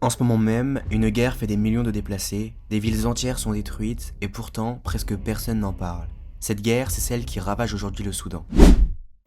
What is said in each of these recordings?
En ce moment même, une guerre fait des millions de déplacés, des villes entières sont détruites, et pourtant, presque personne n'en parle. Cette guerre, c'est celle qui ravage aujourd'hui le Soudan.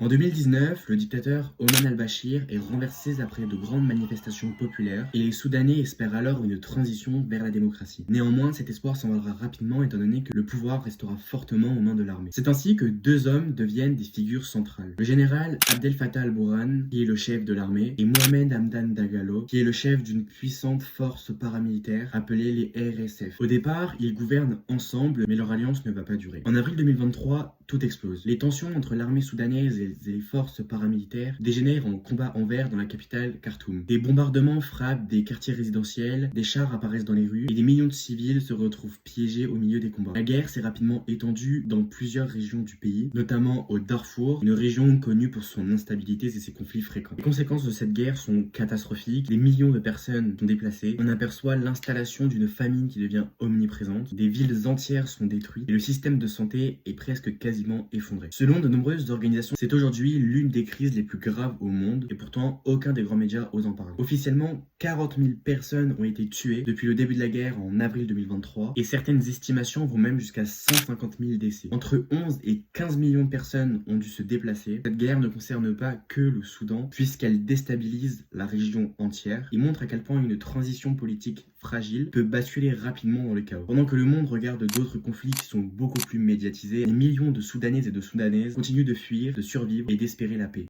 En 2019, le dictateur Omar al-Bashir est renversé après de grandes manifestations populaires et les Soudanais espèrent alors une transition vers la démocratie. Néanmoins, cet espoir s'envolera rapidement étant donné que le pouvoir restera fortement aux mains de l'armée. C'est ainsi que deux hommes deviennent des figures centrales. Le général Abdel Fattah al-Burhan, qui est le chef de l'armée, et Mohamed Hamdan Dagalo, qui est le chef d'une puissante force paramilitaire appelée les RSF. Au départ, ils gouvernent ensemble, mais leur alliance ne va pas durer. En avril 2023, tout explose. Les tensions entre l'armée soudanaise et les forces paramilitaires dégénèrent en combat en vers dans la capitale Khartoum. Des bombardements frappent des quartiers résidentiels, des chars apparaissent dans les rues et des millions de civils se retrouvent piégés au milieu des combats. La guerre s'est rapidement étendue dans plusieurs régions du pays, notamment au Darfour, une région connue pour son instabilité et ses conflits fréquents. Les conséquences de cette guerre sont catastrophiques, des millions de personnes sont déplacées, on aperçoit l'installation d'une famine qui devient omniprésente, des villes entières sont détruites et le système de santé est presque quasiment effondré. Selon de nombreuses organisations, c'est aujourd'hui l'une des crises les plus graves au monde et pourtant aucun des grands médias ose en parler. Officiellement, 40 000 personnes ont été tuées depuis le début de la guerre en avril 2023 et certaines estimations vont même jusqu'à 150 000 décès. Entre 11 et 15 millions de personnes ont dû se déplacer. Cette guerre ne concerne pas que le Soudan puisqu'elle déstabilise la région entière et montre à quel point une transition politique fragile peut basculer rapidement dans le chaos. Pendant que le monde regarde d'autres conflits qui sont beaucoup plus médiatisés, des millions de Soudanais et de Soudanaises continuent de fuir, de survivre et d'espérer la paix.